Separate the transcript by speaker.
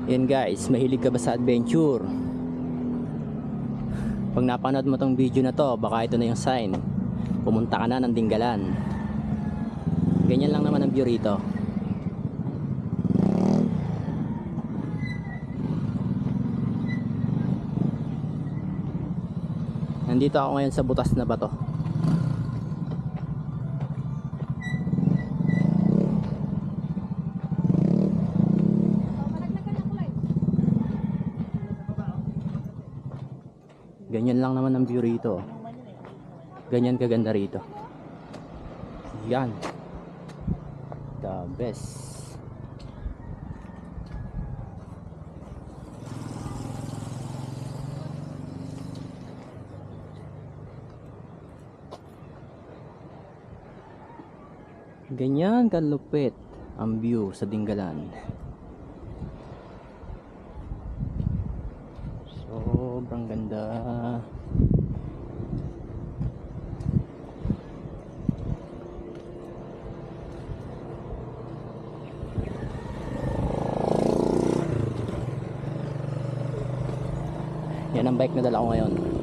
Speaker 1: Yan guys, mahilig ka ba sa adventure? Pag napanood mo tong video na to, baka ito na yung sign. Pumunta ka na ng Dingalan. Ganyan lang naman ang view rito. Nandito ako ngayon sa butas na bato. Ganyan lang naman ang view rito. Ganyan kaganda rito. Yan. The best. Ganyan kalupit ang view sa Dingalan. Sobrang ganda. Yan ang bike na dala ko ngayon.